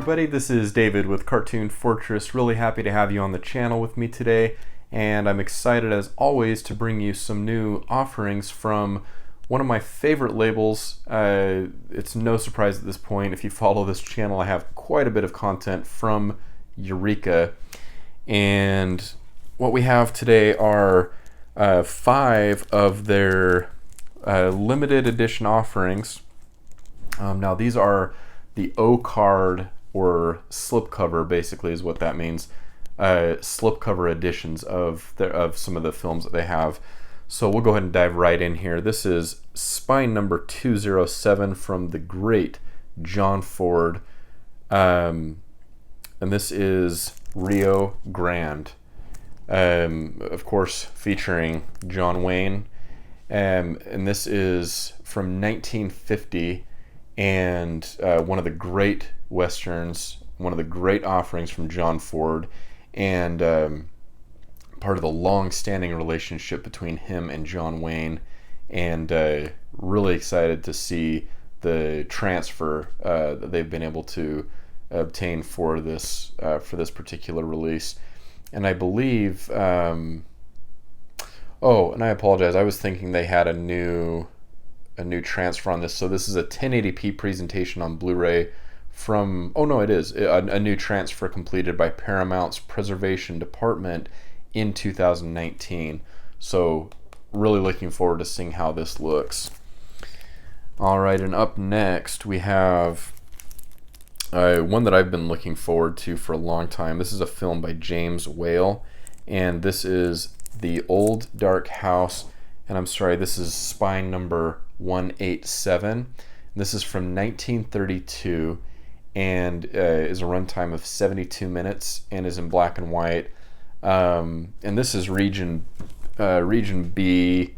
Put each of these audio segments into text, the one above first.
everybody, this is David with Cartoon Fortress. Really happy to have you on the channel with me today, and I'm excited as always to bring you some new offerings from one of my favorite labels. It's no surprise at this point, if you follow this channel, I have quite a bit of content from Eureka, and what we have today are 5 of their limited edition offerings. Now these are the O card or slipcover, basically is what that means. Slipcover editions of some of the films that they have. So we'll go ahead and dive right in here. This is spine number 207 from the great John Ford, and this is Rio Grande, of course featuring John Wayne, and this is from 1950. And one of the great westerns, one of the great offerings from John Ford, and part of the long-standing relationship between him and John Wayne, and really excited to see the transfer that they've been able to obtain for this particular release. And I believe, oh, and I apologize, I was thinking they had a new transfer on this. So this is a 1080p presentation on Blu-ray from, oh no, it is a new transfer completed by Paramount's preservation department in 2019. So really looking forward to seeing how this looks. All right, and up next we have one that I've been looking forward to for a long time. This is a film by James Whale, and this is The Old Dark House, and I'm sorry, this is spine number 187. This is from 1932 and is a runtime of 72 minutes and is in black and white. And this is region B.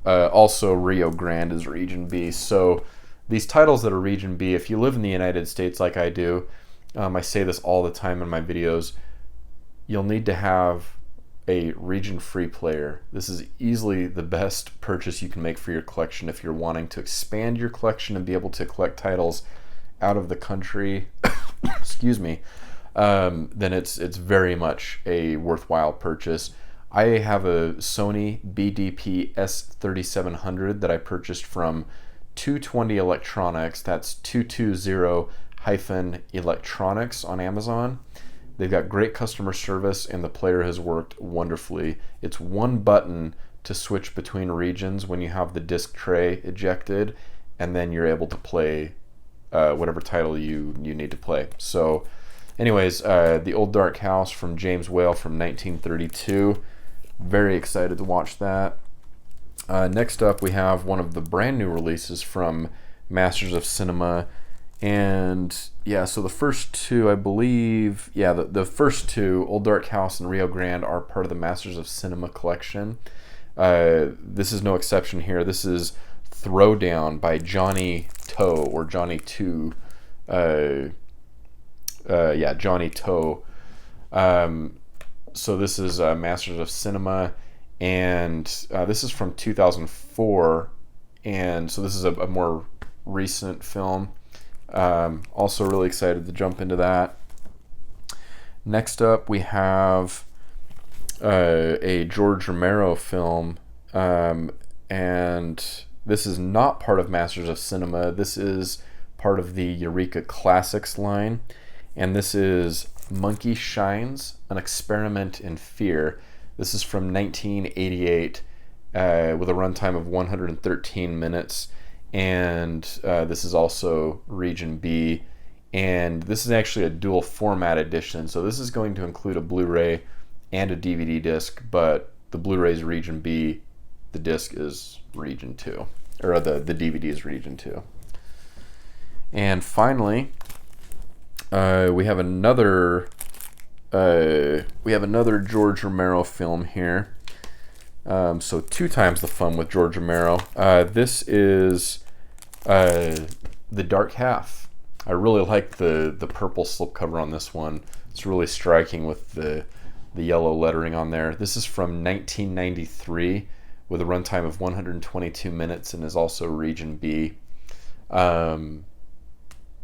Also Rio Grande is region B. So these titles that are region B, if you live in the United States like I do, I say this all the time in my videos, you'll need to have a region-free player. This is easily the best purchase you can make for your collection if you're wanting to expand your collection and be able to collect titles out of the country. Excuse me. Then it's very much a worthwhile purchase. I have a Sony BDP S3700 that I purchased from 220 Electronics. That's 220-electronics on Amazon. They've got great customer service, and the player has worked wonderfully. It's one button to switch between regions when you have the disc tray ejected, and then you're able to play whatever title you need to play. So anyways, The Old Dark House from James Whale from 1932. Very excited to watch that. Next up we have one of the brand new releases from Masters of Cinema. And yeah, so the first two, I believe, yeah, the first two, Old Dark House and Rio Grande, are part of the Masters of Cinema collection. This is no exception here. This is Throwdown by Johnny Toe, or Johnny Two. Yeah, Johnny Toe. So this is Masters of Cinema, and this is from 2004, and so this is a more recent film. Also really excited to jump into that. Next up we have a George Romero film, and this is not part of Masters of Cinema. This is part of the Eureka Classics line, and this is Monkey Shines, An Experiment in Fear. This is from 1988 with a runtime of 113 minutes. And this is also region B, and this is actually a dual format edition, so this is going to include a Blu-ray and a DVD disc, but the Blu-ray is region B, the disc is region 2, or the DVD is region 2. And finally, we have another George Romero film here. So 2 times the fun with George Romero. This is The Dark Half. I really like the purple slipcover on this one. It's really striking with the yellow lettering on there. This is from 1993 with a runtime of 122 minutes and is also region B.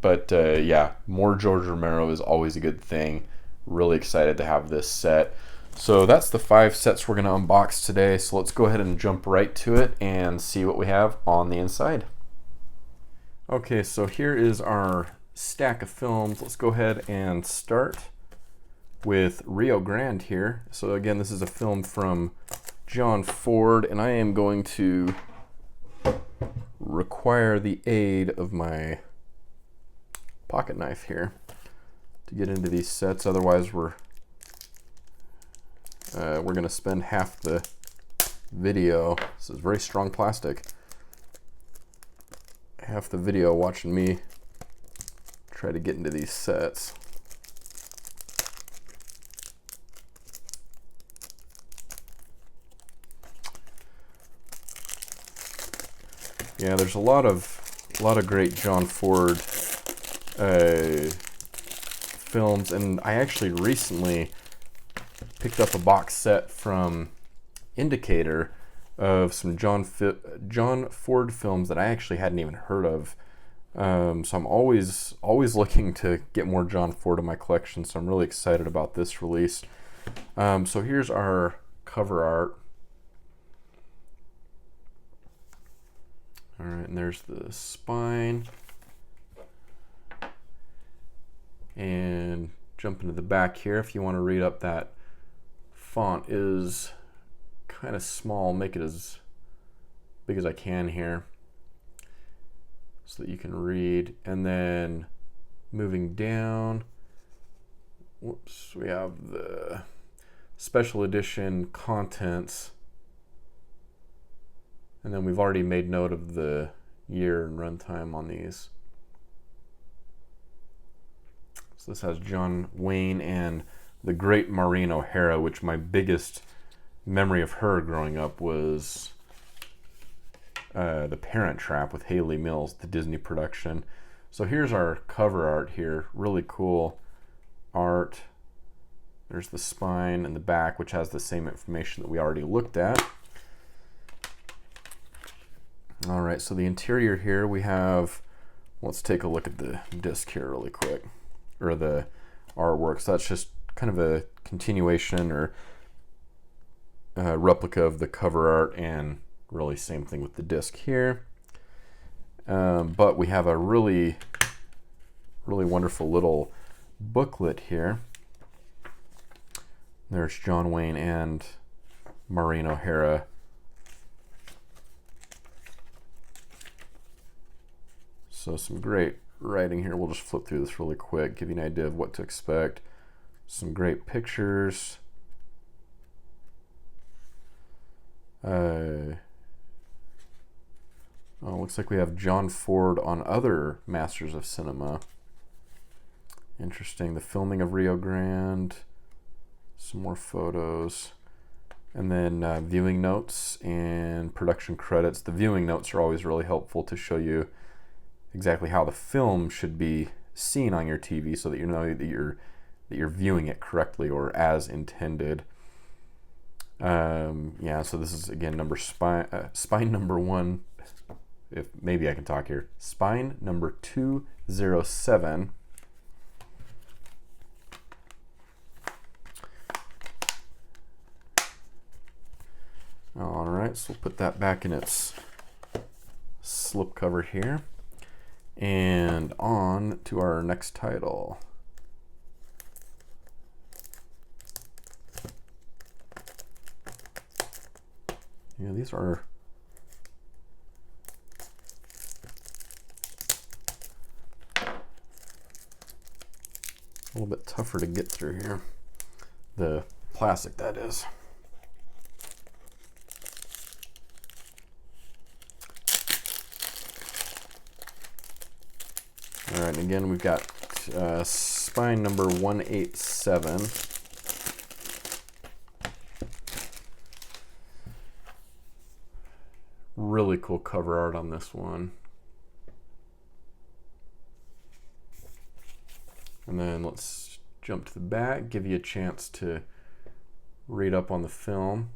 But yeah, more George Romero is always a good thing. Really excited to have this set. So that's the 5 sets we're going to unbox today. So let's go ahead and jump right to it and see what we have on the inside. Okay, so here is our stack of films. Let's go ahead and start with Rio Grande here. So again, this is a film from John Ford, and I am going to require the aid of my pocket knife here to get into these sets. Otherwise, we're going to spend half the video. This is very strong plastic. Half the video watching me try to get into these sets. Yeah, there's a lot of great John Ford films, and I actually recently picked up a box set from Indicator of some John Ford films that I actually hadn't even heard of. So I'm always looking to get more John Ford in my collection. So I'm really excited about this release. So here's our cover art. All right, and there's the spine. And jump into the back here. If you want to read up, that font is kind of small. Make it as big as I can here so that you can read. And then moving down, whoops, we have the special edition contents. And then we've already made note of the year and runtime on these. So this has John Wayne and the great Maureen O'Hara, which my biggest memory of her growing up was The Parent Trap with Haley Mills, the Disney production. So here's our cover art here. Really cool art. There's the spine and the back, which has the same information that we already looked at. All right, so the interior here we have, let's take a look at the disc here really quick, or the artwork. So that's just kind of a continuation or replica of the cover art, and really same thing with the disc here. But we have a really wonderful little booklet here. There's John Wayne and Maureen O'Hara. So some great writing here. We'll just flip through this really quick, give you an idea of what to expect. Some great pictures. Looks like we have John Ford on other masters of cinema. Interesting. The filming of Rio Grande. Some more photos. And then viewing notes and production credits. The viewing notes are always really helpful to show you exactly how the film should be seen on your TV, so that you know that you're viewing it correctly or as intended. Yeah, so this is again spine number 1. If maybe I can talk here. Spine number 207. All right, so we'll put that back in its slip cover here. And on to our next title. Yeah, these are a little bit tougher to get through here. The plastic, that is. All right, and again, we've got spine number 187. Really cool cover art on this one. And then let's jump to the back, give you a chance to read up on the film.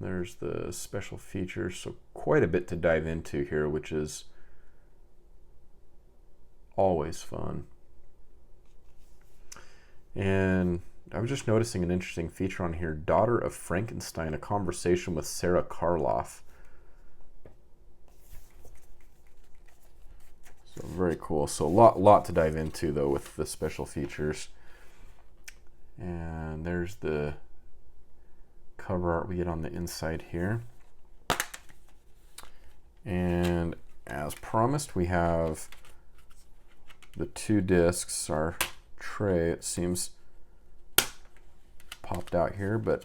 There's the special features, so quite a bit to dive into here, which is always fun. And I was just noticing an interesting feature on here, Daughter of Frankenstein, a conversation with Sarah Karloff. So very cool. So a lot to dive into though with the special features. And there's the cover art we get on the inside here. And as promised, we have the 2 discs. Our tray, it seems, popped out here, but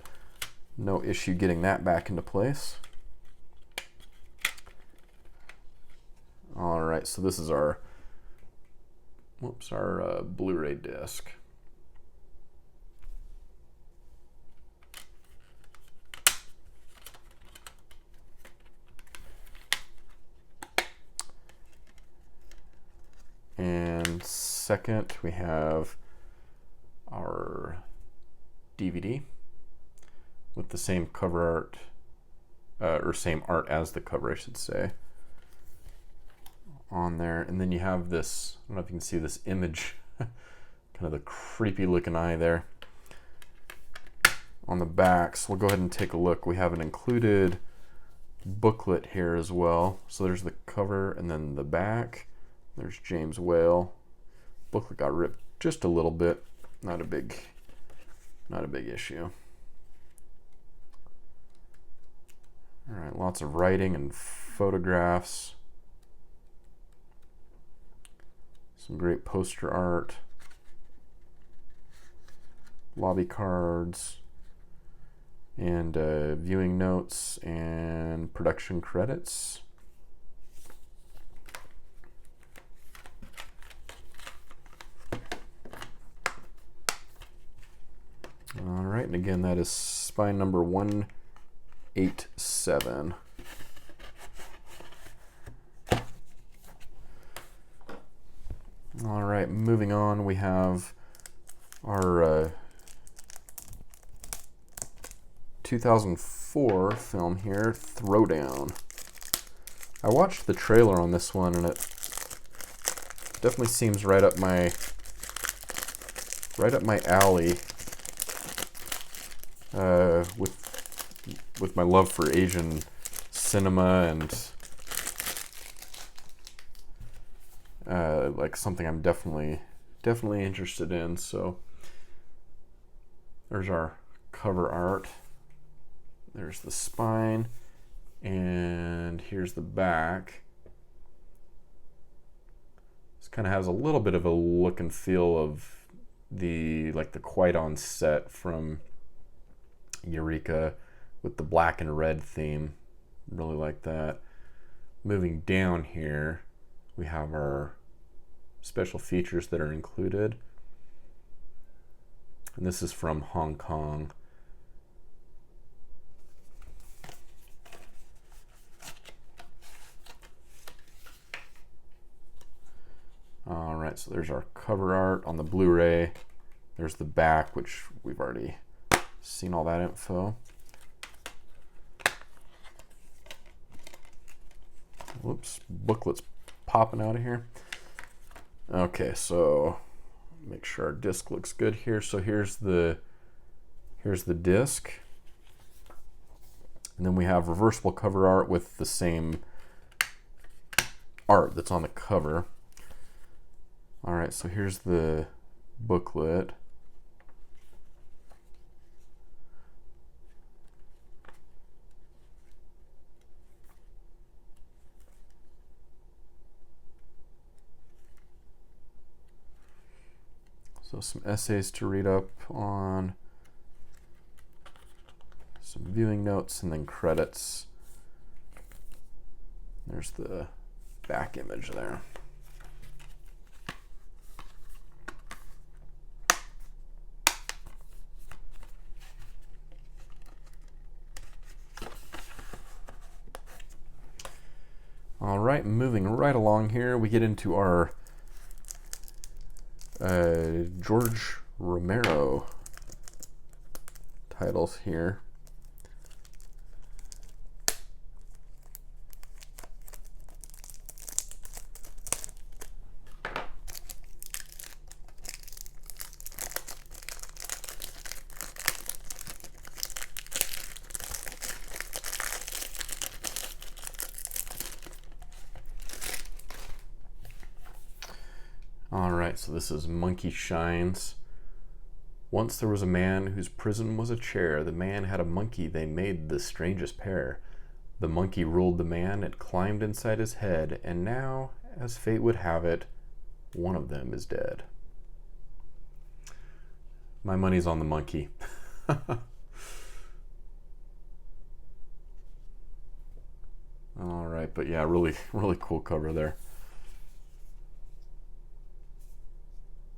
no issue getting that back into place. All right, so this is our Blu-ray disc. And second, we have our DVD with the same cover art, or same art as the cover, I should say, on there. And then you have this, I don't know if you can see this image, kind of the creepy looking eye there on the back. So we'll go ahead and take a look. We have an included booklet here as well. So there's the cover and then the back. There's James Whale. Booklet got ripped just a little bit. Not a big issue. All right, lots of writing and photographs. Some great poster art. Lobby cards. And viewing notes and production credits. All right, and again, that is spine number 187. All right, moving on, we have our 2004 film here, Throwdown. I watched the trailer on this one, and it definitely seems right up my alley. With my love for Asian cinema and like something I'm definitely interested in. So there's our cover art. There's the spine, and here's the back. This kind of has a little bit of a look and feel of the Quiet On set from Eureka with the black and red theme. Really like that. Moving down here, we have our special features that are included. And this is from Hong Kong. All right, so there's our cover art on the Blu-ray. There's the back, which we've already seen all that info. Whoops, booklet's popping out of here. Okay, so make sure our disc looks good here. So here's the disc. And then we have reversible cover art with the same art that's on the cover. All right, so here's the booklet. So some essays to read up on, some viewing notes, and then credits. There's the back image there. All right, moving right along here, we get into our George Romero titles here. All right, so this is Monkey Shines. Once there was a man whose prison was a chair. The man had a monkey, they made the strangest pair. The monkey ruled the man, it climbed inside his head, and now, as fate would have it, one of them is dead. My money's on the monkey. All right, but yeah, really cool cover there.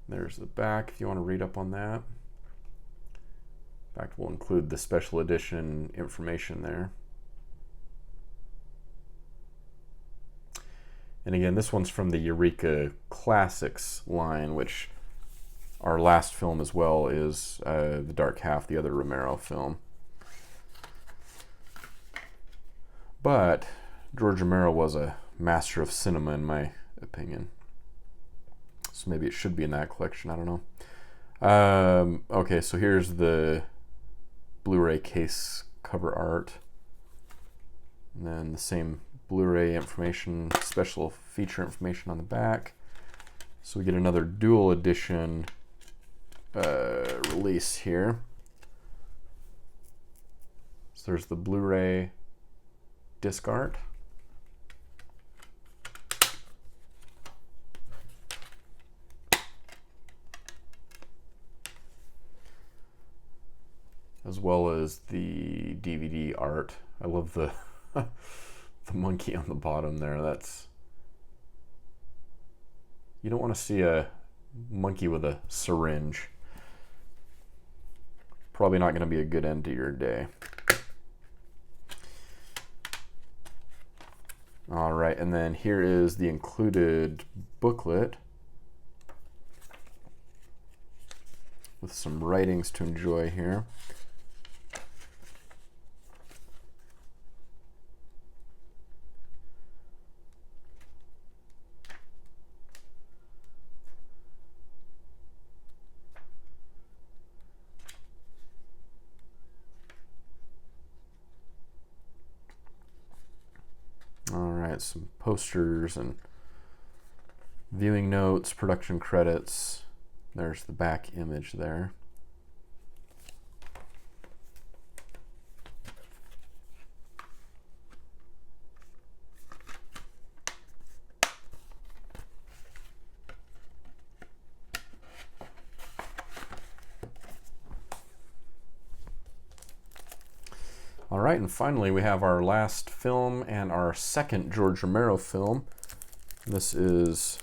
There's the back if you want to read up on that. In fact, we'll include the special edition information there. And again, this one's from the Eureka Classics line, which our last film as well is The Dark Half, the other Romero film. But George Romero was a master of cinema, in my opinion. So maybe it should be in that collection, I don't know. Okay, so here's the Blu-ray case cover art. And then the same Blu-ray information, special feature information on the back. So we get another dual edition release here. So there's the Blu-ray disc art. As well as the DVD art. I love the the monkey on the bottom there. That's, you don't want to see a monkey with a syringe. Probably not going to be a good end to your day. All right, and then here is the included booklet with some writings to enjoy here. All right, some posters and viewing notes, production credits. There's the back image there. All right, and finally we have our last film and our second George Romero film. This is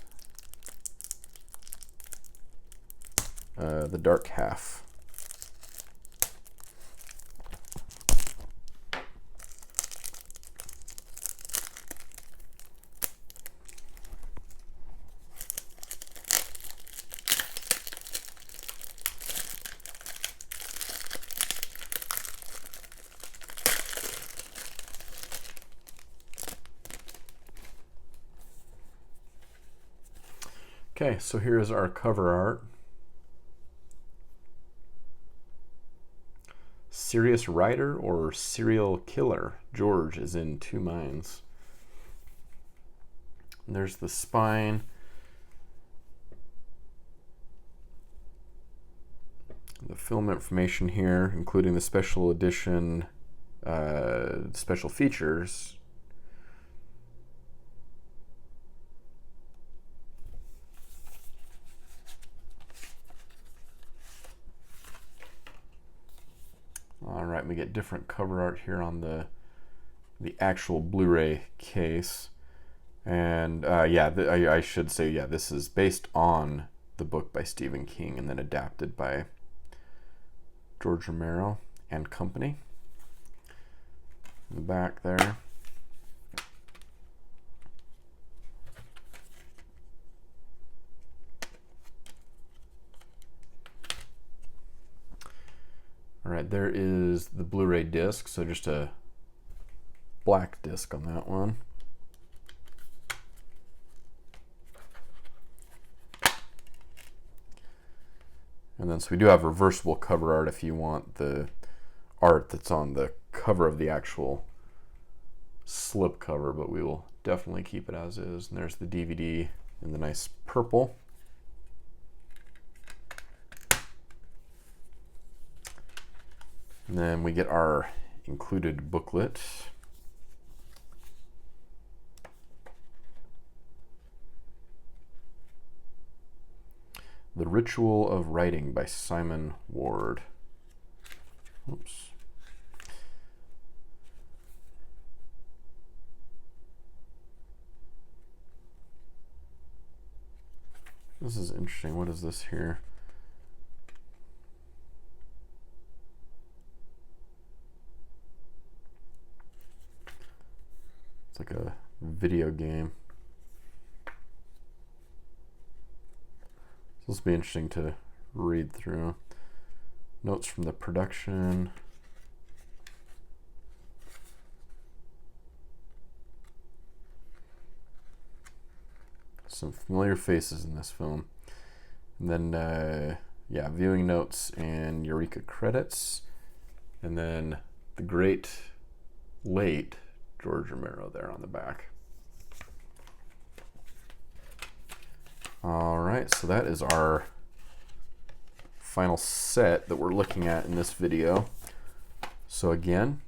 The Dark Half. Okay, so here's our cover art. Serious writer or serial killer? George is in two minds. And there's the spine. The film information here, including the special edition, special features. All right, we get different cover art here on the actual Blu-ray case, and yeah, I should say, yeah, this is based on the book by Stephen King and then adapted by George Romero and Company. In the back there. All right, there is the Blu-ray disc, so just a black disc on that one. And then so we do have reversible cover art if you want the art that's on the cover of the actual slip cover, but we will definitely keep it as is. And there's the DVD in the nice purple. And then we get our included booklet. The Ritual of Writing by Simon Ward. Oops. This is interesting. What is this here? It's like a video game. This will be interesting to read through. Notes from the production. Some familiar faces in this film. And then, yeah, viewing notes and Eureka credits. And then the great late George Romero there on the back. All right, so that is our final set that we're looking at in this video. So again,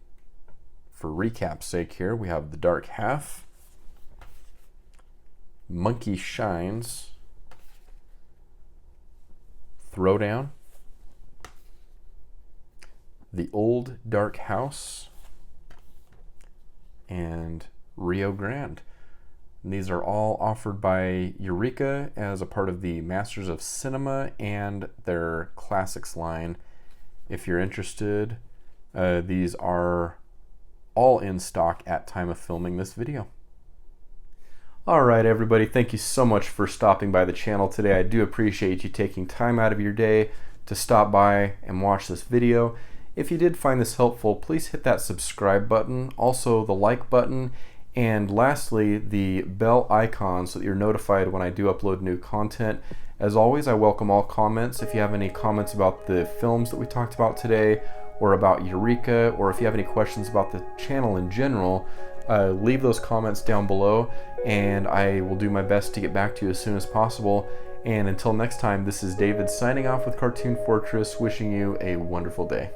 for recap's sake here, we have The Dark Half, Monkey Shines, Throwdown, The Old Dark House, and Rio Grande. And these are all offered by Eureka as a part of the Masters of Cinema and their Classics line. If you're interested, these are all in stock at time of filming this video. All right, everybody, thank you so much for stopping by the channel today. I do appreciate you taking time out of your day to stop by and watch this video. If you did find this helpful, please hit that subscribe button, also the like button, and lastly, the bell icon so that you're notified when I do upload new content. As always, I welcome all comments. If you have any comments about the films that we talked about today, or about Eureka, or if you have any questions about the channel in general, leave those comments down below, and I will do my best to get back to you as soon as possible. And until next time, this is David signing off with Cartoon Fortress, wishing you a wonderful day.